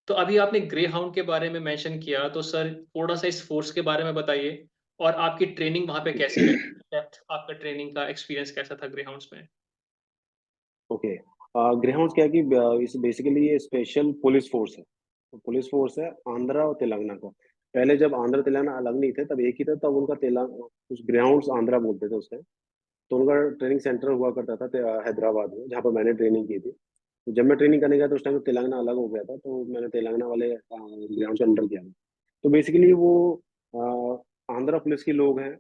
तो अभी आपने ग्रे हाउंड के बारे में मेंशन किया, तो सर थोड़ा-सा इस फ़ोर्स के बारे में बताइए और आपकी ट्रेनिंग वहाँ पे कैसी रही? डेप्थ आपका ट्रेनिंग का एक्सपीरियंस कैसा था ग्रे हाउंड्स में? ओके। ग्रेहाउंड्स क्या है कि इस बेसिकली ये स्पेशल पुलिस फ़ोर्स है। तो पुलिस फ़ोर्स है आंध्रा और तेलंगाना का। पहले जब आंध्र तेलंगाना अलग नहीं थे, तब एक ही था, तब उनका उस ग्रेहाउंड्स आंध्रा बोलते थे उस टाइम। तो उनका ट्रेनिंग सेंटर हुआ करता था हैदराबाद में, जहाँ पर मैंने ट्रेनिंग की थी। तो जब मैं ट्रेनिंग करने गया तो उस टाइम तेलंगाना अलग हो गया था, तो मैंने तेलंगाना वाले ग्राउंड के अंडर किया था। तो बेसिकली वो आंध्रा पुलिस के लोग हैं,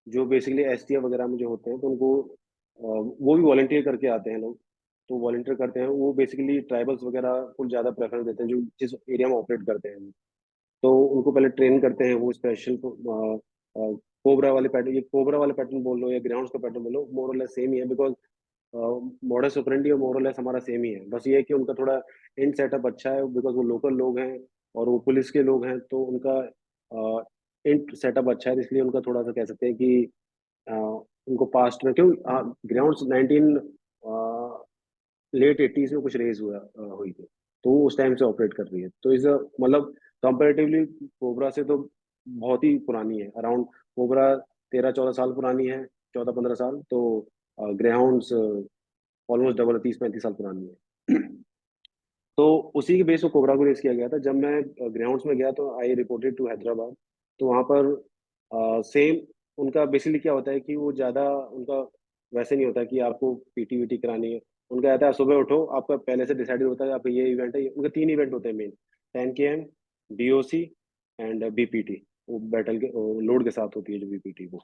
जो बेसिकली एसटीएफ वगैरह में जो होते हैं, तो उनको वो भी वॉलंटियर करके आते हैं लोग। तो वॉलंटियर करते हैं, वो बेसिकली ट्राइबल्स वगैरह को ज़्यादा प्रेफ़रेंस देते हैं, जो जिस एरिया में ऑपरेट करते हैं। तो उनको पहले ट्रेन करते हैं, वो स्पेशल कोबरा वाले पैटर्न, ये कोबरा वाले पैटर्न बोल लो या ग्राउंड्स का पैटर्न बोलो, मोर और लेस सेम ही है, बिकॉज़ मॉडस ऑपरेंडी और मोर और लेस हमारा सेम ही है। बस ये है कि उनका थोड़ा इन सेटअप अच्छा है, बिकॉज़ वो लोकल लोग हैं और वो पुलिस के लोग हैं, तो उनका इन सेटअप अच्छा है, इसलिए उनका थोड़ा-सा कह सकते हैं कि अ, उनको पास्ट में क्यों ग्राउंड्स 19 लेट 80s में कुछ रेज़ हुई थी। तो वो उस टाइम से ऑपरेट कर रही है। तो मतलब कंपैरेटिवली कोबरा से तो बहुत ही पुरानी है। अराउंड कोबरा 13-14 साल पुरानी है, 14-15 साल। तो ग्रेहाउंड्स ऑलमोस्ट डबल 30-35 साल पुरानी है। तो उसी के बेस पे कोबरा को रेज़ किया गया था। जब मैं ग्राउंड्स में गया, तो आई रिपोर्टेड टू हैदराबाद। तो वहाँ पर सेम उनका बेसिकली क्या होता है कि वो ज़्यादा उनका वैसे नहीं होता कि आपको पीटी-वीटी करानी है। उनका रहता है सुबह उठो, आपका पहले से डिसाइडेड होता है आपका ये इवेंट है। उनके 3 इवेंट होते हैं main, 10 KM, DOC and BPT. वो बैटल के लोड के साथ होती है जो बीपीटी वो।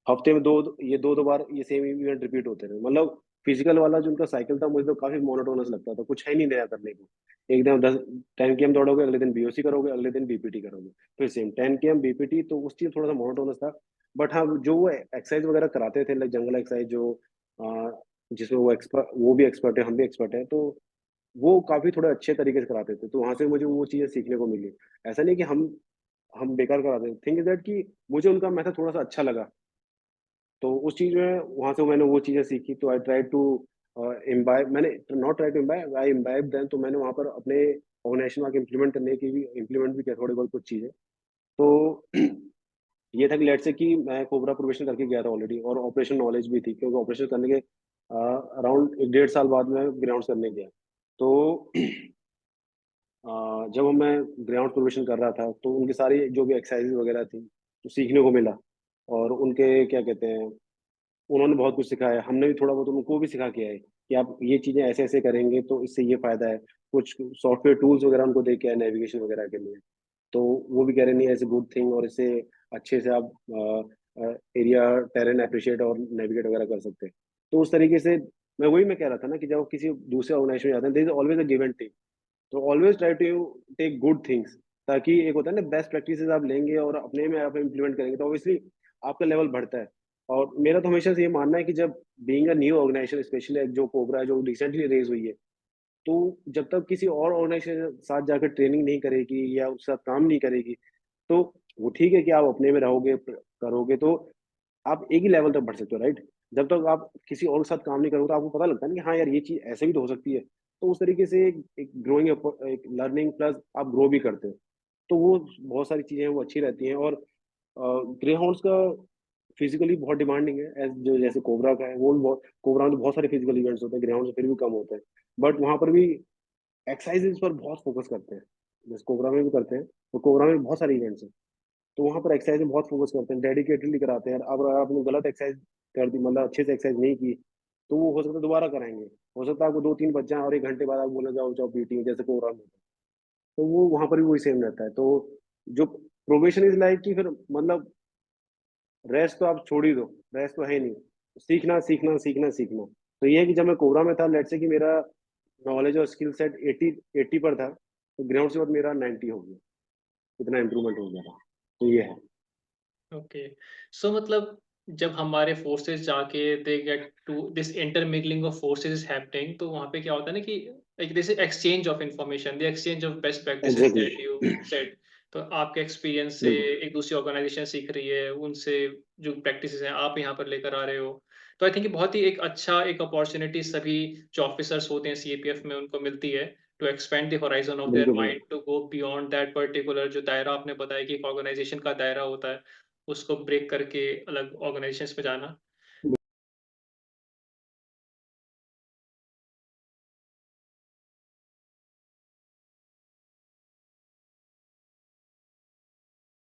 हफ्ते में 2 ये 2-2 बार ये सेम इवेंट रिपीट होते रहे। मतलब फिजिकल वाला जो उनका साइकिल था, मुझे तो काफ़ी मोनोटोनस लगता था, कुछ है नहीं नया करने को। एकदम 10 10 केएम दौड़ोगे, अगले दिन बीओसी करोगे, अगले दिन बीपीटी करोगे, फिर सेम 10 केएम बीपीटी। तो उस चीज़ थोड़ा-सा मोनोटोनस था। बट हाँ, जो वो एक्सरसाइज़ वगैरह कराते थे, लाइक जंगल एक्सरसाइज़ जो जिसमें वो भी एक्सपर्ट है, हम भी एक्सपर्ट हैं, तो वो काफ़ी थोड़े अच्छे तरीके से कराते थे। तो वहाँ से मुझे वो चीज़ें सीखने को मिली। ऐसा नहीं कि हम बेकार कराते थे। थिंग इज़ दैट कि मुझे उनका मेथड थोड़ा-सा अच्छा लगा। तो उस चीज़ में वहाँ से मैंने वो चीज़ें सीखी। तो आई ट्राई टू इम्बाइब, मैंने not try to imbibe, I imbibed them. तो मैंने वहाँ पर अपने ऑर्गनाइज़ेशन में आके इम्प्लीमेंट भी किया थोड़ी बहुत कुछ चीज़ें। तो ये था कि लेट्स से कि मैं कोबरा प्रोबेशन करके गया था ऑलरेडी, और ऑपरेशन नॉलेज भी थी, क्योंकि ऑपरेशन करने के अराउंड 1 डेढ़ साल बाद मैं ग्राउंड्स करने गया। तो जब मैं ग्राउंड प्रोबेशन कर रहा था, तो उनकी सारी जो भी एक्सरसाइज़ वगैरह थी, तो सीखने को मिला। और उनके क्या कहते हैं, उन्होंने बहुत कुछ सिखाया, हमने भी थोड़ा बहुत उनको भी सिखा के आए कि आप ये चीज़ें ऐसे-ऐसे करेंगे तो इससे ये फ़ायदा है। कुछ सॉफ्टवेयर टूल्स वगैरह उनको दे के आए नेविगेशन वगैरह के लिए। तो वो भी कह रहे नहीं, ऐज़ अ गुड थिंग, और इससे अच्छे से आप एरिया टेरेन एप्रिशिएट और नेविगेट वगैरह कर सकते हैं। तो उस तरीके से मैं कह रहा था ना कि जब आप किसी दूसरे ऑर्गनाइज़ेशन में जाते हैं, there is always a give and take. तो always try to take good things, ताकि एक होता है ना, बेस्ट प्रैक्टिसेज़ आप लेंगे और अपने में आप इम्प्लीमेंट करेंगे, तो ऑब्वियसली आपका लेवल बढ़ता है। और मेरा तो हमेशा से ये मानना है कि जब being a new organisation, specially जो कोबरा है, जो रिसेंटली रेज़ हुई है, तो जब तक किसी और ऑर्गनाइज़ेशन के साथ जाकर ट्रेनिंग नहीं करेगी या उसके साथ काम नहीं करेगी, तो वो ठीक है कि आप अपने में रहोगे, करोगे, तो आप एक ही लेवल तक बढ़ सकते हो, राइट? जब तक आप किसी और के साथ काम नहीं करोगे, तो आपको पता लगता है ना कि हाँ यार, ये चीज़ ऐसे भी तो हो सकती है। तो उस तरीके से एक ग्रोइंग एक लर्निंग प्लस आप ग्रो भी करते हो। तो वो बहुत सारी चीज़ें हैं, वो अच्छी रहती हैं। और ग्रे हाउंड्स का फिज़िकली बहुत डिमांडिंग है, जो जैसे कोबरा का है, वो भी बहुत, कोबरा में तो बहुत सारे फिज़िकल इवेंट्स होते हैं, ग्रे हाउंड से फिर भी कम होते हैं। बट वहाँ पर भी एक्सरसाइज़ेज़ पर बहुत फ़ोकस करते हैं। जैसे कोबरा में भी करते हैं, तो कोबरा में भी बहुत सारे इवेंट्स हैं। तो वहाँ पर एक्सरसाइज़ में बहुत फ़ोकस करते हैं, डेडिकेटेडली कराते हैं। अब अगर आपने गलत एक्सरसाइज़ कर दी, मतलब अच्छे से एक्सरसाइज़ नहीं की, तो वो हो सकता है दोबारा कराएँगे। हो सकता है आपको 2-3 बच जाएँ और 1 घंटे बाद आपको बोला जाओ जाओ पीटी में, जैसे कोबरा में होता है। तो वो वहाँ पर भी वही सेम रहता है। तो जो प्रोबेशन इज़ लाइक कि फिर मतलब रेस्ट तो आप छोड़ ही दो, रेस्ट तो है ही नहीं। सीखना, सीखना, सीखना, सीखना। तो ये है कि जब मैं कोबरा में था, लेट्स से कि मेरा नॉलेज और स्किल सेट 80 पर था, तो ग्राउंड से बाद मेरा 90 हो गया। इतना इम्प्रूवमेंट हो गया था। तो ये है। ओके। सो मतलब जब हमारे फोर्सेस जाके they get to this intermingling of forces is happening, तो वहाँ पे क्या होता है ना कि एक this exchange of information, the exchange of best practices exactly, that you said. तो आपके एक्सपीरियंस से बिल्कुल। एक दूसरी ऑर्गेनाइजेशन सीख रही है, उनसे जो प्रैक्टिसेस हैं आप यहाँ पर लेकर आ रहे हो। तो आई थिंक बहुत ही एक अच्छा एक अपॉर्चुनिटी सभी जो ऑफिसर्स होते हैं सीएपीएफ में उनको मिलती है, to expand the horizon of their बिल्कुल, बिल्कुल। Mind, to go beyond that particular जो दायरा आपने बताया कि एक ऑर्गनाइज़ेशन का दायरा होता है, उसको ब्रेक करके अलग ऑर्गनाइज़ेशंस में जाना।